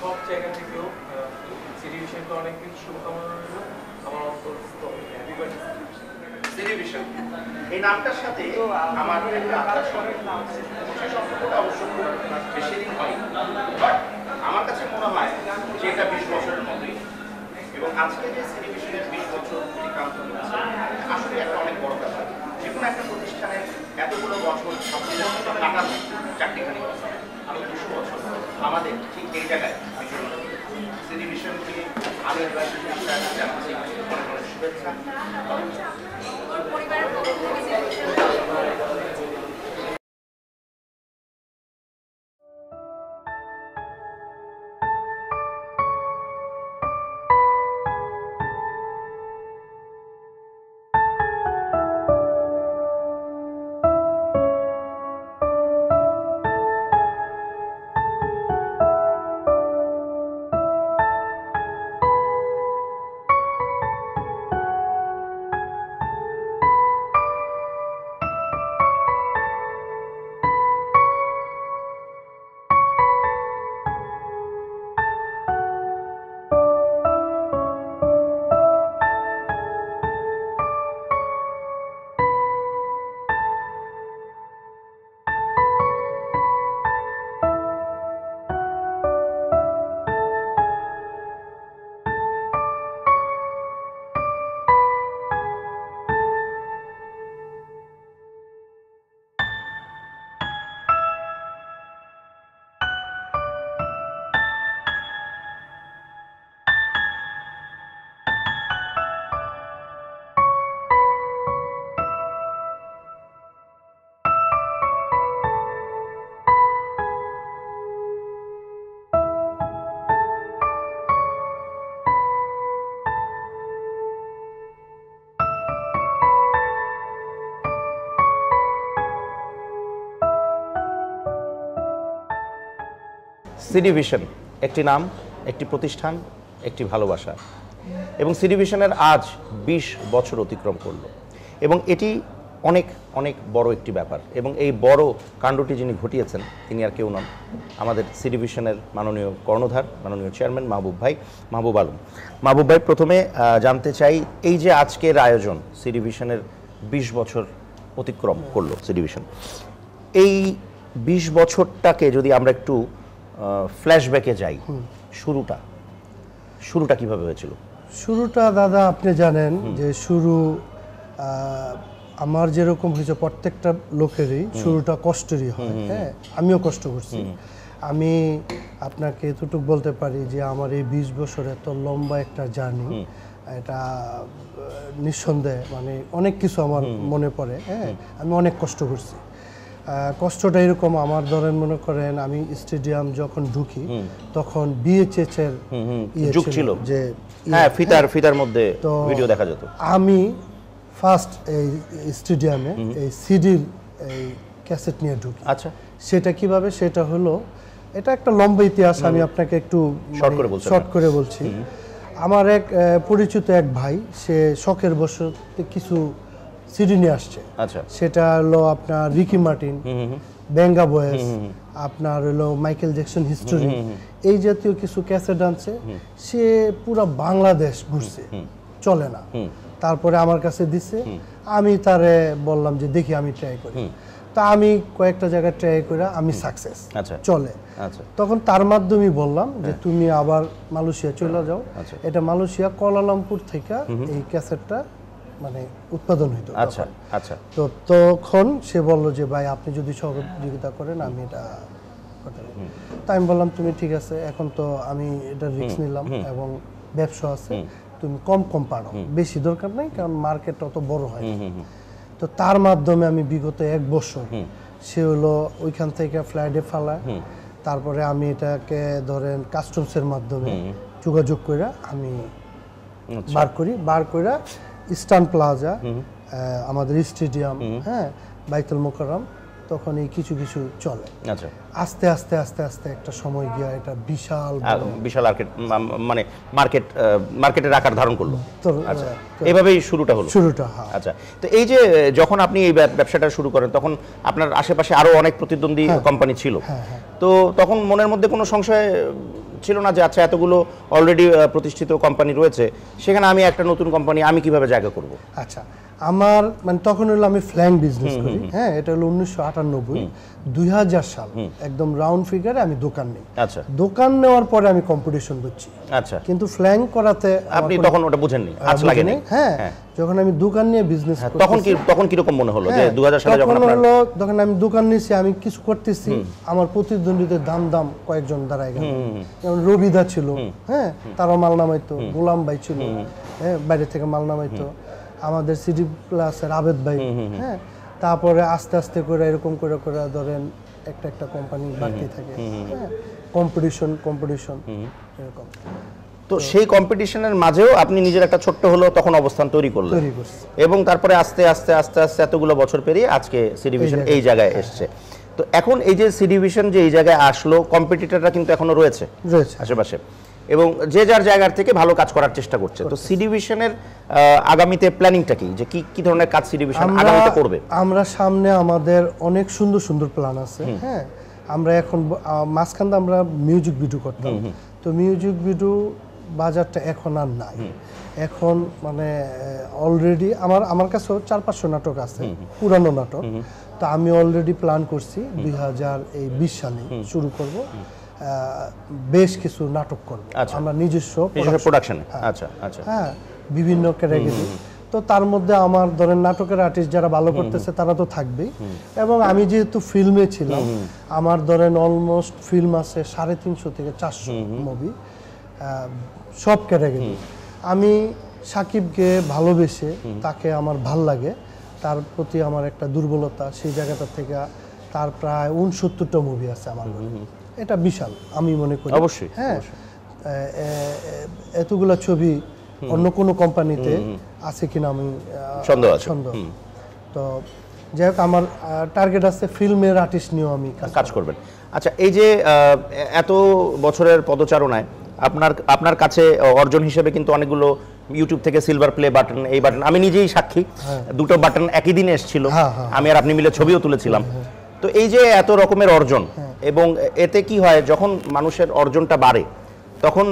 সব জায়গা থেকেও সিটিভিশনকে অনেক কিছু শুভকামনা রইল আমার অন্তরস্থল হ্যাপি বার্থডে সিটিভিশন এই নামটার সাথে আমার একটা আত্মার সেই সম্পর্কটা অবশ্য বেশি দিন হয় বাট আমার কাছে মনে হয় যে এটা 20 বছরের মতোই এবং আজকে যে সিটিভিশনের 20 বছর অতিক্রান্ত হচ্ছে আসলে একটা অনেক বড় ব্যাপার যে কোনো একটা প্রতিষ্ঠানের এতগুলো বছর সবচেয়ে কাটানো চাকরিখানি বছর আমি 200 বছর আমাদের ঠিক এই জায়গায় সিটিভিশনকে আমি জানাচ্ছি অনেক অনেক শুভেচ্ছা পরিবারের পক্ষ থেকে সিটিভিশন একটি নাম, একটি প্রতিষ্ঠান, একটি ভালোবাসা এবং সিটিভিশনের আজ 20 বছর অতিক্রম করলো এবং এটি অনেক অনেক বড় একটি ব্যাপার এবং এই বড় কাণ্ডটি যিনি ঘটিয়েছেন তিনি আর কেউ নন আমাদের সিটিভিশনের মাননীয় কর্ণধার মাননীয় চেয়ারম্যান মাহবুব ভাই, মাহবুব আলম। মাহবুব ভাই, প্রথমে জানতে চাই এই যে আজকের আয়োজন সিটিভিশনের 20 বছর অতিক্রম করলো সিটিভিশন, এই 20 বছরটাকে যদি আমরা একটু ফ্ল্যাশব্যাকে যাই, শুরুটা কিভাবে হয়েছিল? শুরুটা দাদা আপনি জানেন যে শুরু আমার যেরকম হয়েছে প্রত্যেকটা লোকেরই শুরুটা কষ্টেরই হয়। হ্যাঁ, আমিও কষ্ট করছি। আমি আপনাকে এতটুকু বলতে পারি যে আমার এই 20 বছর এত লম্বা একটা জার্নি, এটা নিঃসন্দেহে মানে অনেক কিছু আমার মনে পড়ে। হ্যাঁ, আমি অনেক কষ্ট করছি। কষ্টটা এরকম, আমার ধরেন মনে করেন আমি স্টেডিয়াম যখন ঢুকি তখন বিএচএস এর যুগ ছিল যে হ্যাঁ ফিতার মধ্যে ভিডিও দেখা যেত। আমি ফার্স্ট এই স্টেডিয়ামে এই সিডির এই ক্যাসেট নিয়ে ঢুকি। আচ্ছা, সেটা কিভাবে, সেটা হলো এটা একটা লম্বা ইতিহাস, আমি আপনাকে একটু শর্ট করে বলছি। আমার এক পরিচিত এক ভাই, সে শখের বশতে কিছু সিডি নিয়ে আসছে। আচ্ছা, সেটা হলো আপনার রিকি মার্টিন, বেঙ্গা বয়েস, আপনার হলো মাইকেল জ্যাকসন হিস্টোরি, এই জাতীয় কিছু ক্যাসেট আনছে। সে পুরো বাংলাদেশ ঘুরছে, চলে না। তারপরে আমার কাছে দিছে, আমি তারে বললাম যে দেখি আমি ট্রাই করি। তা আমি কয়েকটা জায়গায় ট্রাই করে আমি সাকসেস, চলে। তখন তার মাধ্যমে বললাম যে তুমি আবার মালয়েশিয়া চলে যাও। এটা মালয়েশিয়া কুয়ালালামপুর থেকে এই ক্যাসেটটা মানে উৎপাদন হইতো। আচ্ছা আচ্ছা, তো তখন সে বলল যে ভাই আপনি যদি সহযোগিতা করেন আমি এটা করতে পারি। তাই আমি বললাম তুমি ঠিক আছে, এখন তো আমি এটা রিস্ক নিলাম এবং ব্যবসা আছে, তুমি কম পারো, বেশি দরকার নাই, কারণ মার্কেট অত বড় হয়। তো তার মাধ্যমে আমি বিগত 1 বছর সে হলো ওইখান থেকে ফ্লাইটে ফালায়, তারপরে আমি এটাকে ধরেন কাস্টমসের মাধ্যমে যোগাযোগ করে আমি বার করে ইস্টার্ন প্লাজা, আমাদের স্টেডিয়াম, হ্যাঁ, বাইতুল মোকাররম, তখন এই কিছু চলে। আচ্ছা, আস্তে আস্তে আস্তে আস্তে একটা সময় গিয়া এটা বিশাল মার্কেটের আকার ধারণ করলো। আচ্ছা, এভাবেই শুরুটা। আচ্ছা, তো এই যে যখন আপনি এই ব্যবসাটা শুরু করেন তখন আপনার আশেপাশে আরো অনেক প্রতিদ্বন্দ্বী কোম্পানি ছিল, তো তখন মনের মধ্যে কোনো সংশয় ছিল না যে আচ্ছা এতগুলো অলরেডি প্রতিষ্ঠিত কোম্পানি রয়েছে, সেখানে আমি একটা নতুন কোম্পানি আমি কিভাবে জায়গা করব? আচ্ছা, আমার মানে তখন হলো আমি ফ্ল্যাং বিজনেস করি, হ্যাঁ, এটা হলো 1998 2000 সাল, একদম রাউন্ড ফিগারে আমি দোকান নেই। আচ্ছা, দোকান নেওয়ার পরে আমি কম্পিটিশন বুঝছি। আচ্ছা, কিন্তু ফ্ল্যাং করাতে আপনি তখন ওটা বুঝেননি, আচ্ছা লাগেনি? হ্যাঁ, যখন আমি দোকান নিয়ে বিজনেস তখন কি রকম মনে হলো যে 2000 সালে যখন হলো, তখন আমি দোকান নিয়েছি, আমি কিছু করতেছি, আমার প্রতিদ্বন্দ্বীদের দাম কয়েকজন দাঁড়ায় গেল, যেমন রবিদা ছিল, হ্যাঁ, তারাও মাল নামাইতো, গোলাম ভাই ছিল, হ্যাঁ, বাইরে থেকে মাল নামাইতো, আমাদের সিডি প্লাসের আবেদ ভাই, হ্যাঁ, তারপরে আস্তে আস্তে করে এরকম করে করে ধরেন একটা কোম্পানি বাড়তে থাকে, হ্যাঁ, কম্পিটিশন এরকম। তো সেই কম্পিটিশনের মাঝেও আপনি নিজের একটা ছোট্ট হলো তখন অবস্থান তৈরি করলেন, এবং তারপরে আস্তে আস্তে আস্তে আস্তে এতগুলো বছর পেরিয়ে আজকে সি ডিভিশন এই জায়গায় এসছে। তো এখন এই যে সি ডিভিশন যে এই জায়গায় আসলো, কম্পিটিটররা কিন্তু এখনো রয়েছে আশেপাশে, এবং যে যার জায়গার থেকে ভালো কাজ করার চেষ্টা করছে। তো সি ডিভিশনের আগামীতে প্ল্যানিংটা কি, যে কি ধরনের কাজ সি ডিভিশন আগামীতে করবে? আমরা সামনে আমাদের অনেক সুন্দর সুন্দর প্ল্যান আছে, হ্যাঁ। আমরা এখন মাঝখানে আমরা মিউজিক ভিডিও করতাম, তো মিউজিক ভিডিও বাজারটা এখন আর নাই। এখন মানে অলরেডি আমার কাছেও 400-500 নাটক আছে, পুরানো নাটক। তো আমি অলরেডি প্ল্যান করছি 2020 সালে শুরু করব, বেশ কিছু নাটক করব আমরা নিজস্ব প্রোডাকশনে। আচ্ছা আচ্ছা, হ্যাঁ, বিভিন্ন ক্যাটাগরি। তো তার মধ্যে আমার ধরেন নাটকের আর্টিস্ট যারা ভালো করতেছে তারা তো থাকবেই, এবং আমি যেহেতু ফিল্মে ছিলাম, আমার ধরেন অলমোস্ট ফিল্ম আছে 350 থেকে 400 মুভি, সব ক্যাটাগরি। আমি সাকিবকে ভালোবেসে, তাকে আমার ভাল লাগে, তার প্রতি আমার একটা দুর্বলতা, সেই জায়গাটা থেকে তার প্রায় 69টা মুভি আছে আমার, এটা বিশাল আমি মনে করি। অবশ্যই, হ্যাঁ, এতগুলা ছবি অন্য কোনো কোম্পানিতে আছে কিনা আমি সন্দেহ। তো যাই হোক, আমার টার্গেট আছে ফিল্মের আর্টিস্ট নিয়েও আমি কাজ করবেন। আচ্ছা, এই যে এত বছরের পদচারণায় আপনার কাছে অর্জন হিসেবে কিন্তু অনেকগুলো ইউটিউব থেকে সিলভার প্লে বাটন, এই বাটন, আমি নিজেই সাক্ষী, দুটো বাটন একই দিনে এসেছিল, আমি আর আপনি মিলে ছবিও তুলেছিলাম। তো এই যে এত রকমের অর্জন, এবং এতে কি হয়, যখন মানুষের অর্জনটা বাড়ে তখন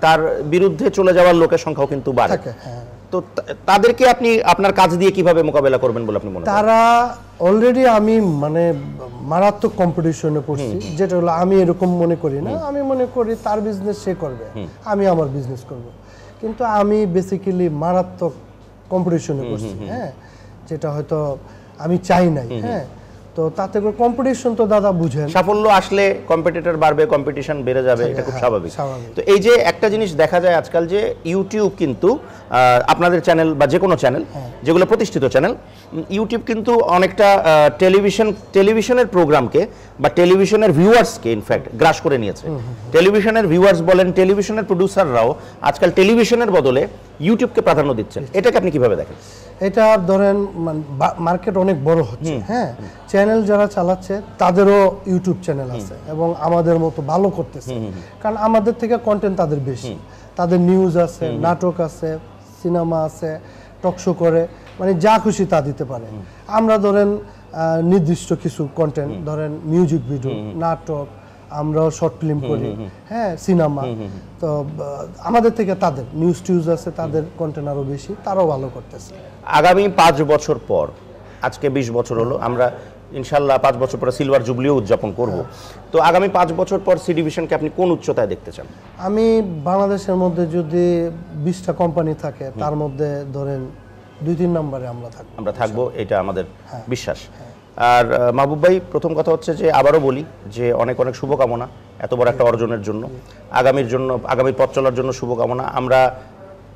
তার বিরুদ্ধে চলে যাওয়ার লোকের সংখ্যাও কিন্তু বাড়ে। তো তাদেরকে আপনি আপনার কাজ দিয়ে কিভাবে মোকাবেলা করবেন বলে আপনি মনে করেন? তারা অলরেডি আমি মানে মারাত্মক কম্পিটিশনে পড়ছি, যেটা হলো আমি এরকম মনে করি না, আমি মনে করি তার বিজনেস সে করবে, আমি আমার বিজনেস করব, কিন্তু আমি বেসিক্যালি মারাত্মক কম্পিটিশনে পড়ছি, হ্যাঁ, যেটা হয়তো আমি চাই নাই, হ্যাঁ। তো তাতে করে কম্পিটিশন তো দাদা বুঝেন, সাফল্য আসলে কম্পিটিটর বাড়বে, কম্পিটিশন বেড়ে যাবে, এটা খুব স্বাভাবিক। তো এই যে একটা জিনিস দেখা যায় আজকাল, যে ইউটিউব কিন্তু আপনাদের চ্যানেল বা যে কোনো চ্যানেল যেগুলো প্রতিষ্ঠিত চ্যানেল, ইউটিউব কিন্তু অনেকটা টেলিভিশনের প্রোগ্রামকে বা টেলিভিশনের ভিউয়ার্সকে ইনফ্যাক্ট গ্রাস করে নিয়েছে। টেলিভিশনের ভিউয়ার্স বলেন, টেলিভিশনের প্রডিউসাররাও আজকাল টেলিভিশনের বদলে ইউটিউবকে প্রাধান্য দিচ্ছেন। এটাকে আপনি কিভাবে দেখেন? এটা ধরেন মার্কেট অনেক বড় হচ্ছে, হ্যাঁ, চ্যানেল যারা চালাচ্ছে তাদেরও ইউটিউব চ্যানেল আছে এবং আমাদের মতো ভালো করতেছে, কারণ আমাদের থেকে কন্টেন্ট তাদের বেশি, তাদের নিউজ আছে, নাটক আছে, সিনেমা আছে, টক শো করে, মানে যা খুশি তা দিতে পারে। আমরা ধরেন নির্দিষ্ট কিছু কন্টেন্ট, ধরেন মিউজিক ভিডিও, নাটক, আমরাও শর্ট ফিল্ম করি, হ্যাঁ, সিনেমা, তো আমাদের থেকে তাদের নিউজ টিউজ আছে, তাদের কন্টেন্ট আরও বেশি, তারাও ভালো করতেছে। আগামী 5 বছর পর, আজকে 20 বছর হলো, আমরা ইনশাল্লাহ 5 বছর পরে সিলভার জুবলিও উদযাপন করব। তো আগামী 5 বছর পর সি ডিভিশনকে আপনি কোন উচ্চতায় দেখতে চান? আমি বাংলাদেশের মধ্যে যদি 20টা কোম্পানি থাকে, তার মধ্যে ধরেন 2-3 নম্বরে আমরা থাকবো, এটা আমাদের বিশ্বাস। আর মাহবুব ভাই, প্রথম কথা হচ্ছে যে আবারও বলি যে অনেক অনেক শুভকামনা এত বড় একটা অর্জনের জন্য, আগামী পথ চলার জন্য শুভকামনা।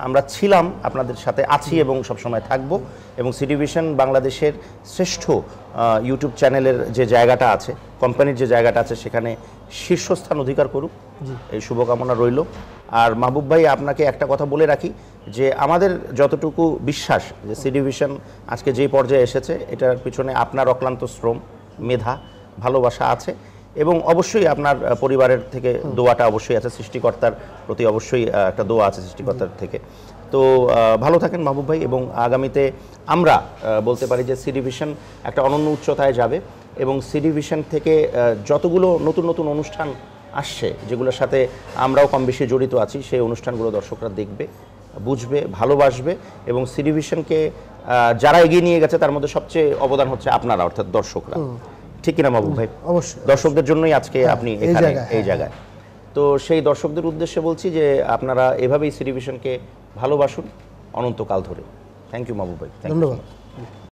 আমরা ছিলাম, আপনাদের সাথে আছি এবং সবসময় থাকবো, এবং সি ডিভিশন বাংলাদেশের শ্রেষ্ঠ ইউটিউব চ্যানেলের যে জায়গাটা আছে, কোম্পানির যে জায়গাটা আছে, সেখানে শীর্ষস্থান অধিকার করুক, এই শুভকামনা রইল। আর মাহবুব ভাই, আপনাকে একটা কথা বলে রাখি, যে আমাদের যতটুকু বিশ্বাস যে সি ডিভিশন আজকে যে পর্যায়ে এসেছে, এটার পিছনে আপনার অক্লান্ত শ্রম, মেধা, ভালোবাসা আছে, এবং অবশ্যই আপনার পরিবারের থেকে দোয়াটা অবশ্যই আছে, সৃষ্টিকর্তার প্রতি অবশ্যই একটা দোয়া আছে সৃষ্টিকর্তার থেকে। তো ভালো থাকেন মাহবুব ভাই, এবং আগামীতে আমরা বলতে পারি যে সি ডিভিশন একটা অনন্য উচ্চতায় যাবে, এবং সি ডিভিশন থেকে যতগুলো নতুন নতুন অনুষ্ঠান আসছে, যেগুলোর সাথে আমরাও কম বেশি জড়িত আছি, সেই অনুষ্ঠানগুলো দর্শকরা দেখবে, বুঝবে, ভালোবাসবে এবং সিটিভিশনকে যারা এগিয়ে নিয়ে গেছে তার মধ্যে সবচেয়ে অবদান হচ্ছে আপনারা, অর্থাৎ দর্শকরা। ঠিক কিনা মাহবুব ভাই? অবশ্যই। দর্শকদের জন্যই আজকে আপনি এই এখানে, জায়গায়, এই জায়গায়। তো সেই দর্শকদের উদ্দেশ্যে বলছি যে আপনারা এভাবেই সিটিভিশনকে ভালোবাসুন অনন্তকাল ধরে। থ্যাংক ইউ মাহবুব ভাই। Thank you so much. ধন্যবাদ।